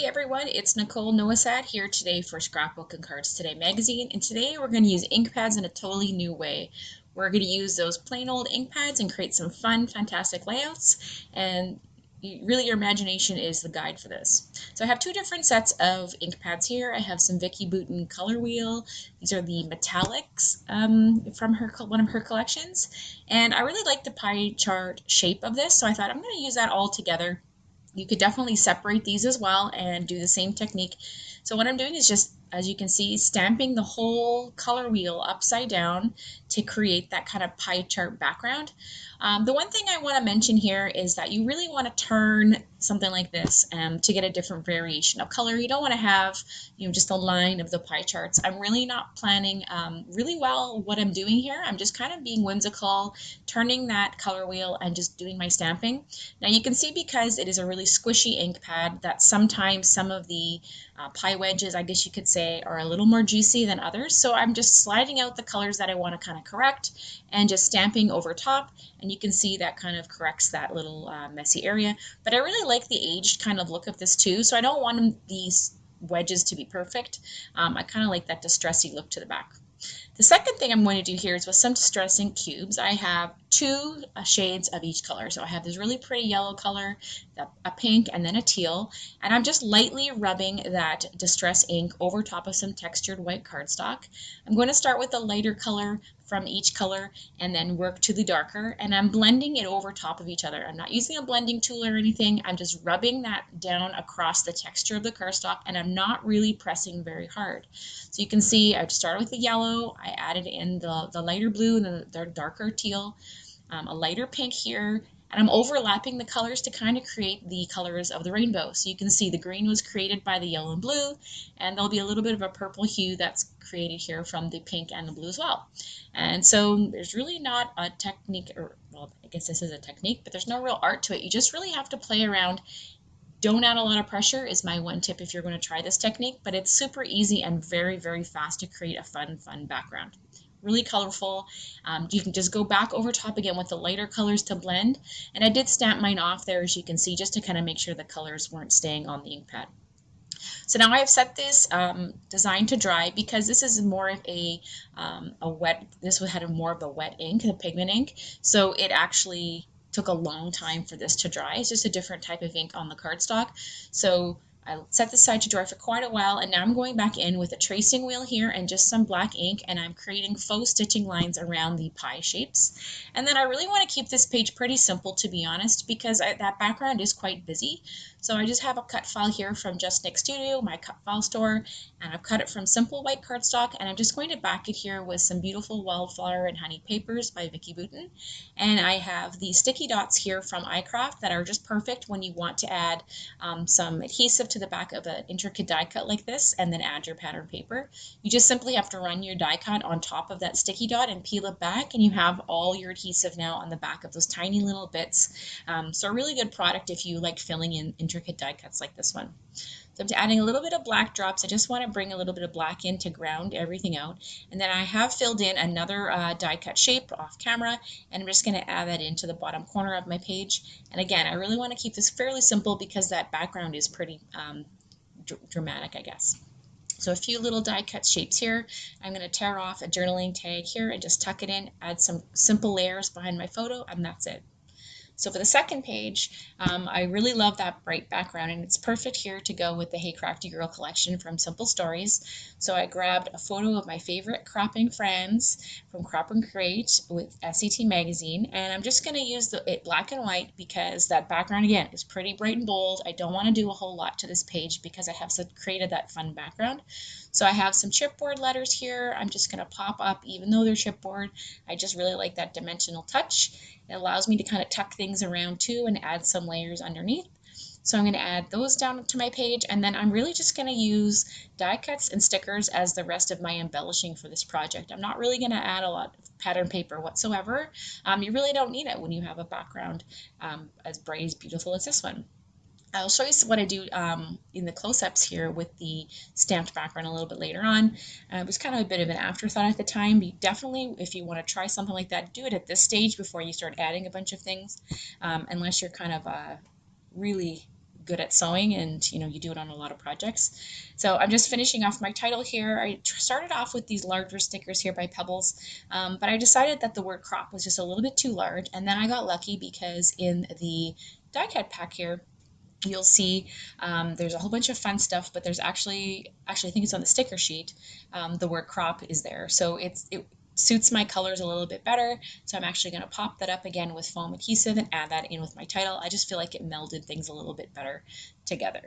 everyone, it's Nicole Noasad here today for Scrapbook and Cards Today magazine, and today we're going to use ink pads in a totally new way. We're going to use those plain old ink pads and create some fun, fantastic layouts, and really your imagination is the guide for this. So I have two different sets of ink pads here. I have some Vicki Boutin Color Wheel. These are the metallics from one of her collections, and I really like the pie chart shape of this, so I thought I'm going to use that all together. You could definitely separate these as well and do the same technique. So what I'm doing is just, as you can see, stamping the whole color wheel upside down to create that kind of pie chart background. The one thing I want to mention here is that you really want to turn something like this to get a different variation of color. You don't want to have just a line of the pie charts. I'm really not planning really well what I'm doing here. I'm just kind of being whimsical, turning that color wheel and just doing my stamping. Now you can see, because it is a really squishy ink pad, that sometimes some of the pie wedges, I guess you could say, are a little more juicy than others. So I'm just sliding out the colors that I want to kind of correct and just stamping over top. And you can see that kind of corrects that little messy area. But I really like the aged kind of look of this too. So I don't want these wedges to be perfect. I kind of like that distressy look to the back. The second thing I'm going to do here is with some distress ink cubes. I have two shades of each color. So I have this really pretty yellow color, a pink, and then a teal. And I'm just lightly rubbing that distress ink over top of some textured white cardstock. I'm going to start with the lighter color from each color and then work to the darker, and I'm blending it over top of each other. I'm not using a blending tool or anything. I'm just rubbing that down across the texture of the cardstock, and I'm not really pressing very hard. So you can see I started with the yellow, I added in the lighter blue and the darker teal, a lighter pink here, and I'm overlapping the colors to kind of create the colors of the rainbow. So you can see the green was created by the yellow and blue, and there'll be a little bit of a purple hue that's created here from the pink and the blue as well. And so there's really not a technique, or well, I guess this is a technique, but there's no real art to it. You just really have to play around. Don't add a lot of pressure is my one tip if you're going to try this technique, but it's super easy and very, very fast to create a fun background. Really colorful. You can just go back over top again with the lighter colors to blend. And I did stamp mine off there, as you can see, just to kind of make sure the colors weren't staying on the ink pad. So now I've set this design to dry, because this is more of a wet, this had more of the wet ink, the pigment ink. So it actually took a long time for this to dry. It's just a different type of ink on the cardstock. So I set this aside to dry for quite a while, and now I'm going back in with a tracing wheel here and just some black ink, and I'm creating faux stitching lines around the pie shapes. And then I really want to keep this page pretty simple, to be honest, because that background is quite busy. So I just have a cut file here from Just Nick Studio, my cut file store, and I've cut it from simple white cardstock, and I'm just going to back it here with some beautiful wildflower and honey papers by Vicki Boutin. And I have the sticky dots here from iCraft that are just perfect when you want to add some adhesive to the back of an intricate die cut like this, and then add your pattern paper. You just simply have to run your die cut on top of that sticky dot and peel it back, and you have all your adhesive now on the back of those tiny little bits. So a really good product if you like filling in intricate die cuts like this one. So I'm adding a little bit of black drops. I just want to bring a little bit of black in to ground everything out. And then I have filled in another die cut shape off camera, and I'm just going to add that into the bottom corner of my page. And again, I really want to keep this fairly simple because that background is pretty dramatic, I guess. So a few little die cut shapes here. I'm going to tear off a journaling tag here and just tuck it in, add some simple layers behind my photo, and that's it. So for the second page, I really love that bright background, and it's perfect here to go with the Hey Crafty Girl collection from Simple Stories. So I grabbed a photo of my favorite cropping friends from Crop and Create with SCT magazine, and I'm just going to use it black and white because that background, again, is pretty bright and bold. I don't want to do a whole lot to this page because I have created that fun background. So I have some chipboard letters here. I'm just going to pop up, even though they're chipboard. I just really like that dimensional touch. It allows me to kind of tuck things around too and add some layers underneath. So I'm going to add those down to my page, and then I'm really just going to use die cuts and stickers as the rest of my embellishing for this project. I'm not really going to add a lot of pattern paper whatsoever. You really don't need it when you have a background as bright, as beautiful as this one. I'll show you what I do in the close-ups here with the stamped background a little bit later on. It was kind of a bit of an afterthought at the time, but definitely, if you want to try something like that, do it at this stage before you start adding a bunch of things, unless you're kind of really good at sewing and you do it on a lot of projects. So I'm just finishing off my title here. I started off with these larger stickers here by Pebbles, but I decided that the word crop was just a little bit too large, and then I got lucky because in the die cut pack here you'll see there's a whole bunch of fun stuff, but there's actually I think it's on the sticker sheet, the word crop is there, so it suits my colors a little bit better. So I'm actually going to pop that up again with foam adhesive and add that in with my title. I just feel like it melded things a little bit better together.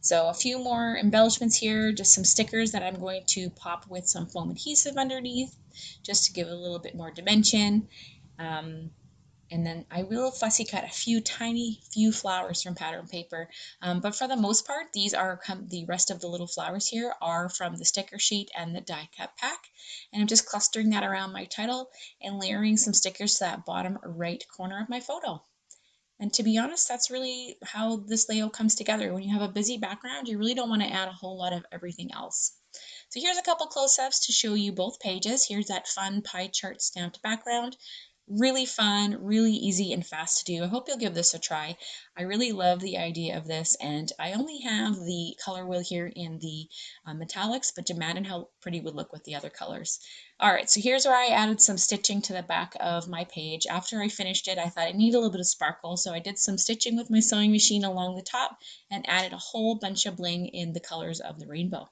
So a few more embellishments here, just some stickers that I'm going to pop with some foam adhesive underneath just to give it a little bit more dimension. And then I will fussy cut a few flowers from pattern paper. But for the most part, the rest of the little flowers here are from the sticker sheet and the die cut pack. And I'm just clustering that around my title and layering some stickers to that bottom right corner of my photo. And to be honest, that's really how this layout comes together. When you have a busy background, you really don't want to add a whole lot of everything else. So here's a couple close-ups to show you both pages. Here's that fun pie chart stamped background. Really fun, really easy and fast to do. I hope you'll give this a try. I really love the idea of this, and I only have the color wheel here in the metallics, but imagine how pretty it would look with the other colors. All right, so here's where I added some stitching to the back of my page. After I finished it, I thought I need a little bit of sparkle, so I did some stitching with my sewing machine along the top and added a whole bunch of bling in the colors of the rainbow.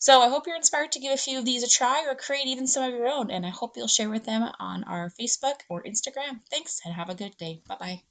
So I hope you're inspired to give a few of these a try or create even some of your own, and I hope you'll share with them on our Facebook or Instagram. Thanks, and have a good day. Bye-bye.